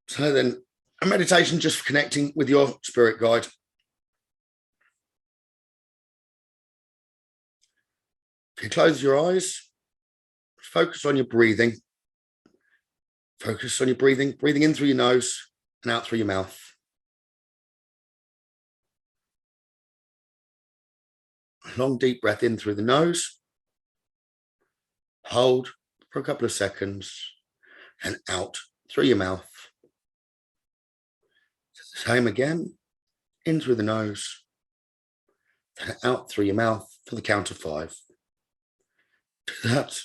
So then, a meditation just for connecting with your spirit guide. If you close your eyes, focus on your breathing. Focus on your breathing, breathing in through your nose and out through your mouth. A long, deep breath in through the nose. Hold for a couple of seconds and out through your mouth. Same again, in through the nose, then out through your mouth for the count of 5. Do that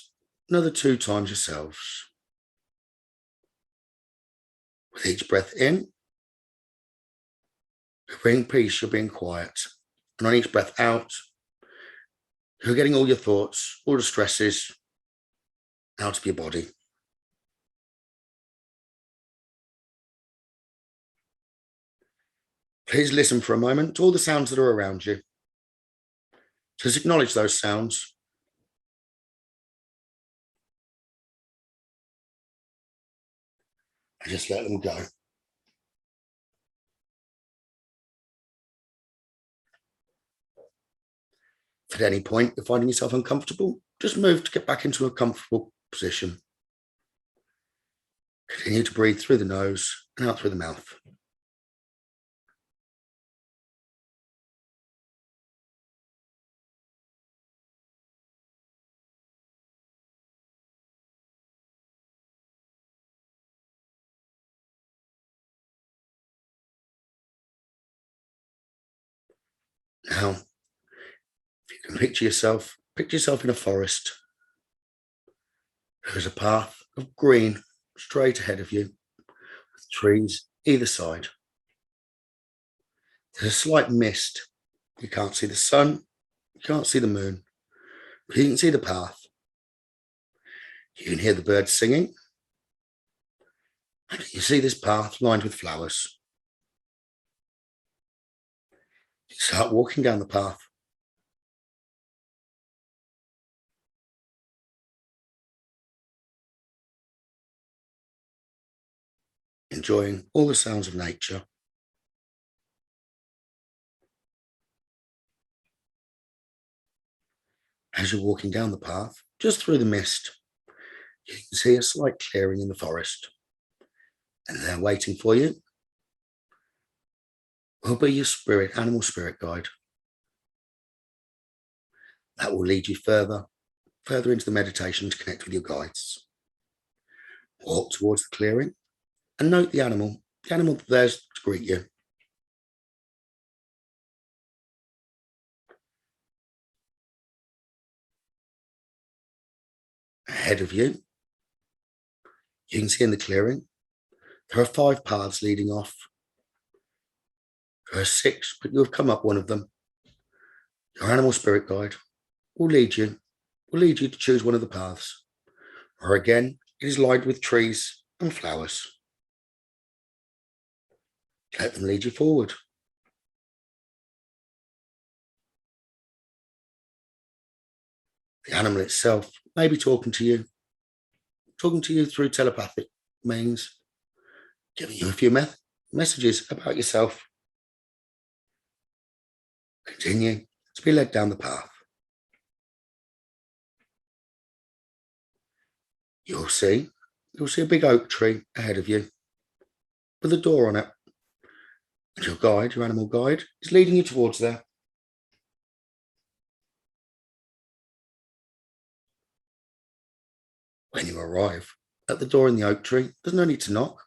another 2 times yourselves. With each breath in, you're being peace, you're being quiet. And on each breath out, you're getting all your thoughts, all the stresses out of your body. Please listen for a moment to all the sounds that are around you. Just acknowledge those sounds. And just let them go. If at any point you're finding yourself uncomfortable, just move to get back into a comfortable position. Continue to breathe through the nose and out through the mouth. Now, if you can picture yourself in a forest. There's a path of green straight ahead of you, with trees either side. There's a slight mist. You can't see the sun, you can't see the moon, but you can see the path. You can hear the birds singing, and you see this path lined with flowers. You start walking down the path. Enjoying all the sounds of nature. As you're walking down the path, just through the mist, you can see a slight clearing in the forest. And there waiting for you will be your animal spirit guide. That will lead you further into the meditation to connect with your guides. Walk towards the clearing and note the animal there's to greet you. Ahead of you, you can see in the clearing, there are 5 paths leading off. There are 6, but you've come up one of them. Your animal spirit guide will lead you to choose one of the paths. Or again, it is lined with trees and flowers. Let them lead you forward. The animal itself may be talking to you through telepathic means, giving you a few messages about yourself. Continue to be led down the path. You'll see a big oak tree ahead of you with a door on it. And your animal guide, is leading you towards there. When you arrive at the door in the oak tree, there's no need to knock.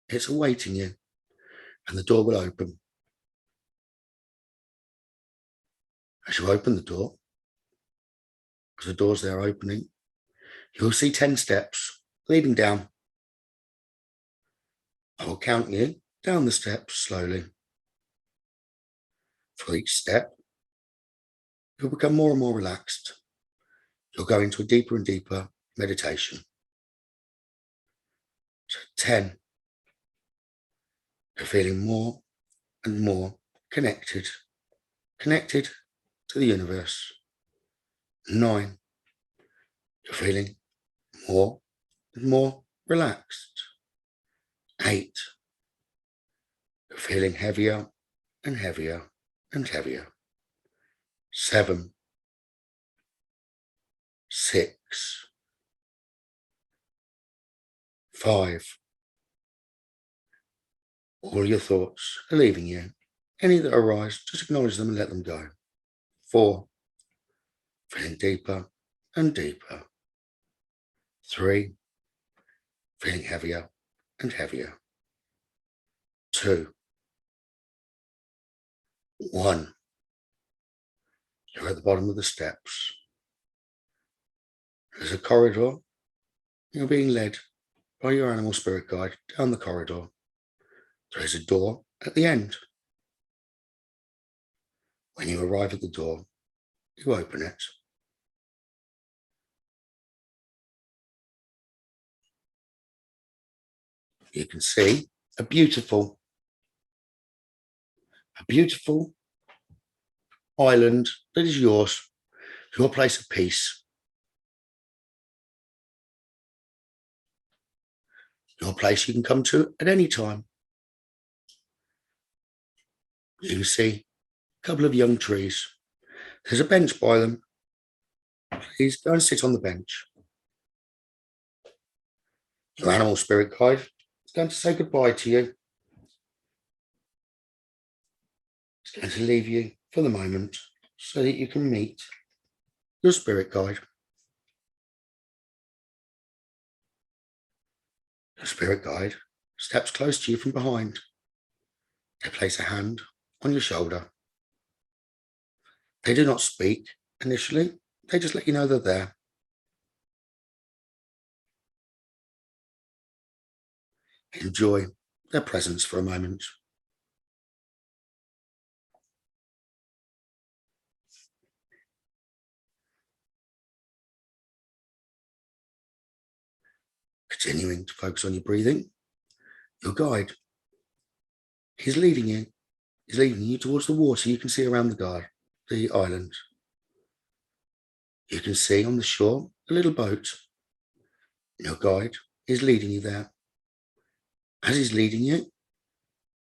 It's awaiting you, and the door will open. As you open the door, as the door's there opening, you'll see 10 steps leading down. I will count you down the steps slowly. For each step, you'll become more and more relaxed. You'll go into a deeper and deeper meditation. So 10, you're feeling more and more connected to the universe. 9, you're feeling more and more relaxed. 8. You're feeling heavier and heavier and heavier. 7. 6. 5. All your thoughts are leaving you. Any that arise, just acknowledge them and let them go. 4. Feeling deeper and deeper. 3. Feeling heavier and heavier. 2. 1. You're at the bottom of the steps. There's a corridor. You're being led by your animal spirit guide down the corridor. There is a door at the end. When you arrive at the door, you open it. You can see a beautiful island that is yours, your place of peace, your place you can come to at any time. You can see a couple of young trees. There's a bench by them. Please go and sit on the bench. Your animal spirit guide is going to say goodbye to you. It's going to leave you for the moment so that you can meet your spirit guide. Your spirit guide steps close to you from behind. They place a hand on your shoulder. They do not speak initially. They just let you know they're there. Enjoy their presence for a moment. Continuing to focus on your breathing. Your guide, he's leading you. He's leading you towards the water you can see around the island. You can see on the shore a little boat. Your guide is leading you there. As he's leading you,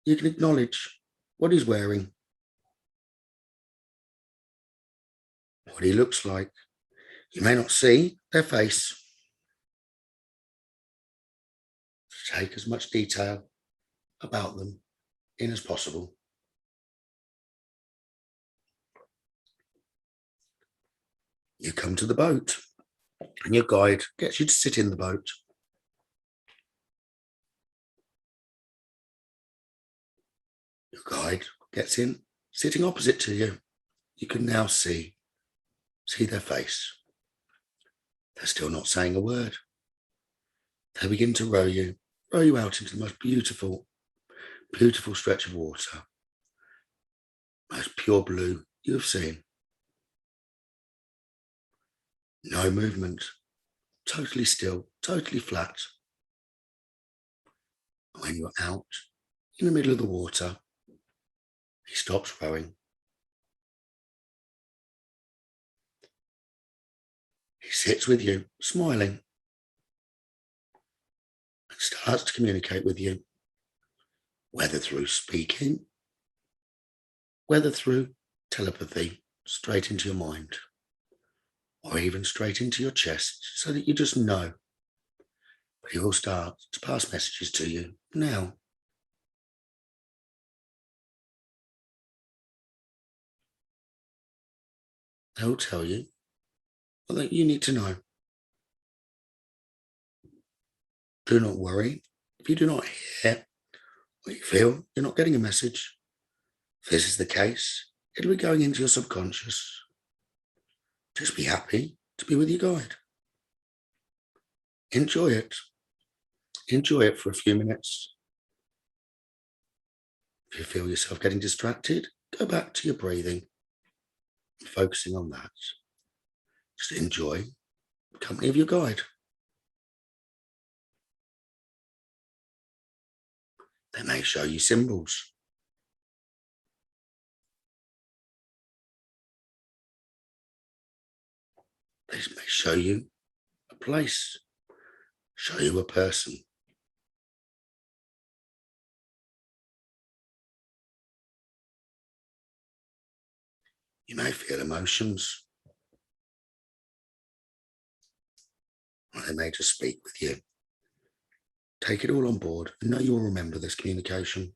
you can acknowledge what he's wearing, what he looks like. You may not see their face. Take as much detail about them in as possible. You come to the boat, and your guide gets you to sit in the boat. Your guide gets in, sitting opposite to you. You can now see their face. They're still not saying a word. They begin to row you out into the most beautiful stretch of water, most pure blue you have seen. No movement, totally still, totally flat. When you're out in the middle of the water, he stops rowing. He sits with you, smiling, and starts to communicate with you, whether through speaking, whether through telepathy, straight into your mind, or even straight into your chest, so that you just know. But he will start to pass messages to you now. They will tell you what you need to know. Do not worry if you do not hear what you feel you're not getting a message. If this is the case, it'll be going into your subconscious. Just be happy to be with your guide. Enjoy it. Enjoy it for a few minutes. If you feel yourself getting distracted, go back to your breathing and focusing on that. Just enjoy the company of your guide. They may show you symbols. They may show you a place show you a person. You may feel emotions, or they may just speak with you. Take it all on board and know you'll remember this communication.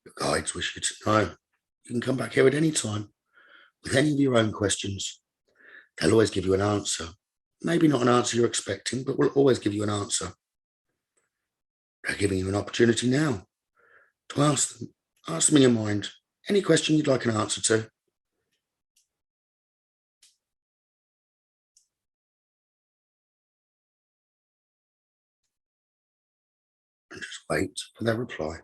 Your guides wish you to know you can come back here at any time with any of your own questions. They'll always give you an answer. Maybe not an answer you're expecting, but will always give you an answer. They're giving you an opportunity now to ask them. Ask them in your mind any question you'd like an answer to. And just wait for their reply.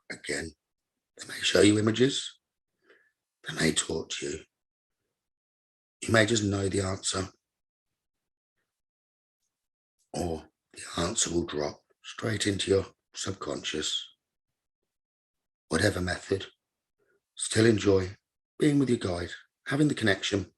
Again, they may show you images. They may talk to you. You may just know the answer. Or the answer will drop straight into your subconscious. Whatever method, still enjoy being with your guide, having the connection.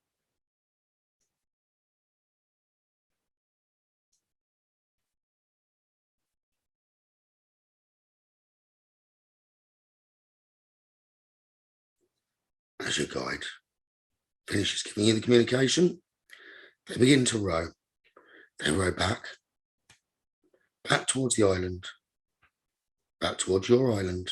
As your guide finishes giving you the communication, they begin to row. They row back towards the island, back towards your island.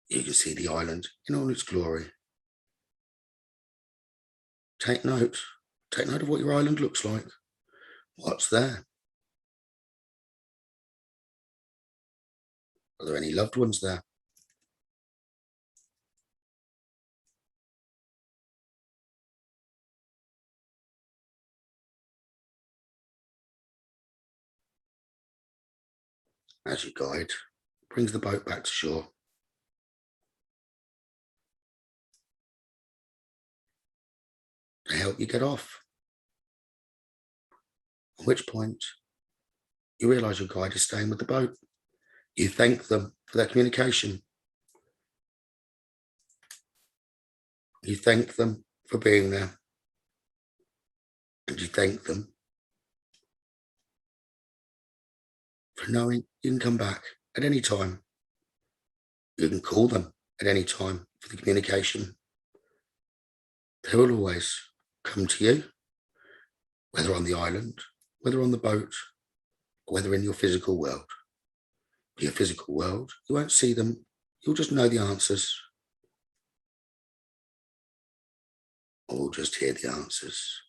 You can see the island in all its glory. Take note of what your island looks like. What's there? Are there any loved ones there? As your guide brings the boat back to shore, they help you get off. At which point, you realise your guide is staying with the boat. You thank them for their communication. You thank them for being there. And you thank them for knowing you can come back at any time. You can call them at any time for the communication. They will always come to you, whether on the island, whether on the boat, or whether in your physical world. For your physical world, you won't see them. You'll just know the answers. Or we'll just hear the answers.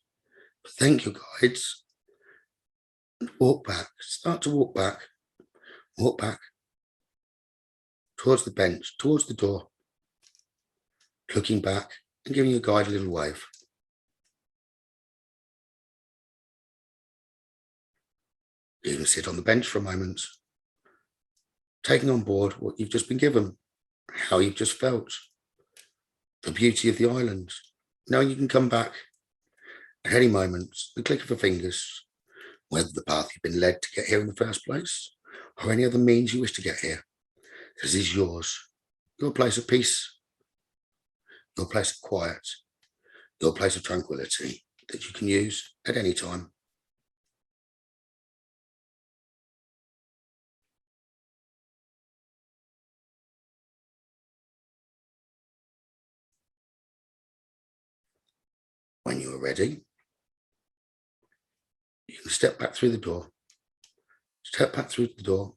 But thank your guides. And walk back. Start to walk back. Walk back towards the bench, towards the door, looking back and giving your guide a little wave. You can sit on the bench for a moment, taking on board what you've just been given, how you've just felt, the beauty of the island, knowing you can come back at any moment, the click of a fingers, whether the path you've been led to get here in the first place, or any other means you wish to get here. This is yours, your place of peace, your place of quiet, your place of tranquility that you can use at any time. When you are ready, you can step back through the door. Step back through the door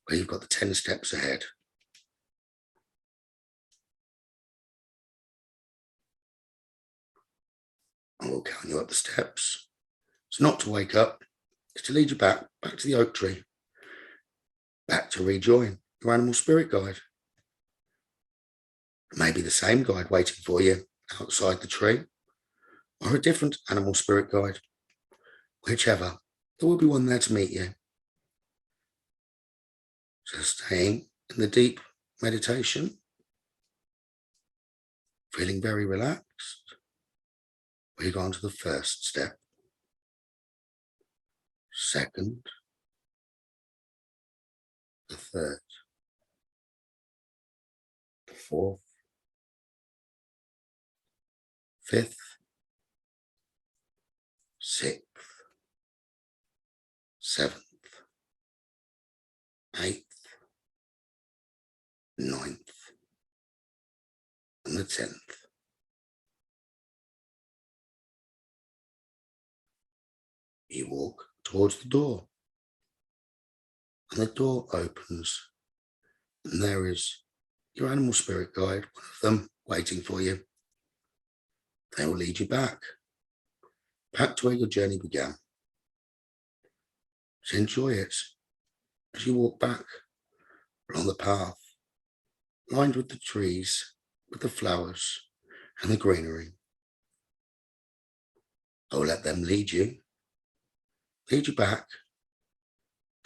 where you've got the 10 steps ahead. And we'll count you up the steps. It's not to wake up, it's to lead you back to the oak tree, back to rejoin your animal spirit guide. It may be the same guide waiting for you outside the tree, or a different animal spirit guide, whichever. there will be one there to meet you. So staying in the deep meditation, feeling very relaxed, we go on to the first step, second, the third, the fourth, fifth, sixth, seventh, eighth, ninth, and the 10th. You walk towards the door, and the door opens, and there is your animal spirit guide, one of them, waiting for you. They will lead you back to where your journey began. So enjoy it as you walk back along the path, lined with the trees, with the flowers and the greenery. I will let them lead you back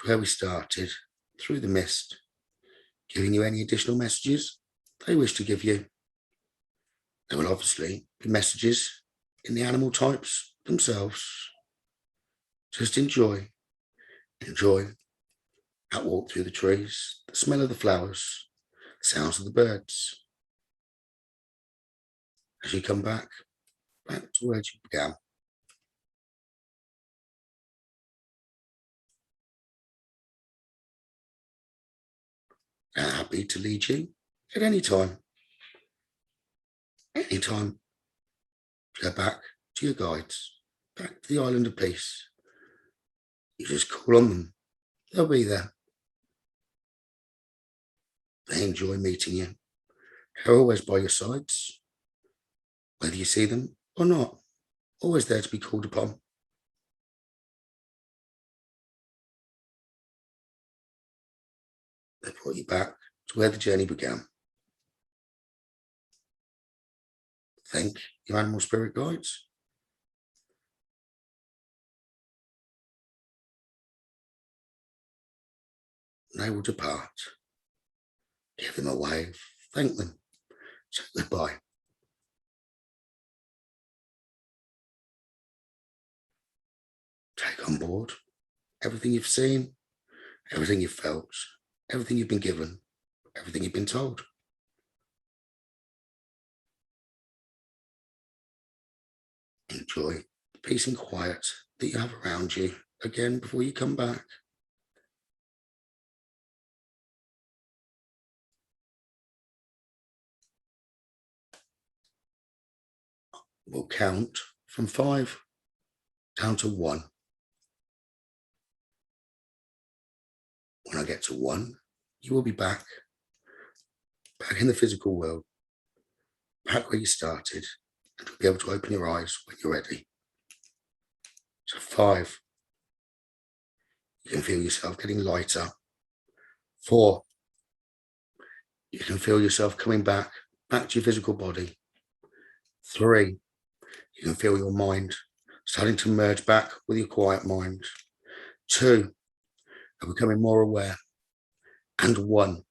to where we started, through the mist, giving you any additional messages they wish to give you. There will obviously be messages in the animal types themselves. Just enjoy that walk through the trees, the smell of the flowers, the sounds of the birds. As you come back to where you began. They're happy to lead you at any time. Anytime to go back to your guides, back to the island of peace. You just call on them. They'll be there. They enjoy meeting you. They're always by your sides, whether you see them or not. Always there to be called upon. They brought you back to where the journey began. Thank your animal spirit guides. They will depart. Give them a wave. Thank them. Say goodbye. Take on board everything you've seen, everything you've felt, everything you've been given, everything you've been told. Enjoy the peace and quiet that you have around you again before you come back. We'll count from 5 down to 1. When I get to 1, you will be back in the physical world, back where you started, and you'll be able to open your eyes when you're ready. So 5, you can feel yourself getting lighter. 4, you can feel yourself coming back to your physical body. 3, you can feel your mind starting to merge back with your quiet mind. 2, you're becoming more aware. And 1,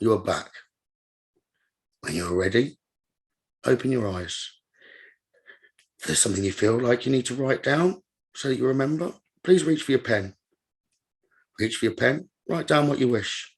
you are back. When you're ready, open your eyes. If there's something you feel like you need to write down so that you remember, please reach for your pen. Reach for your pen, write down what you wish.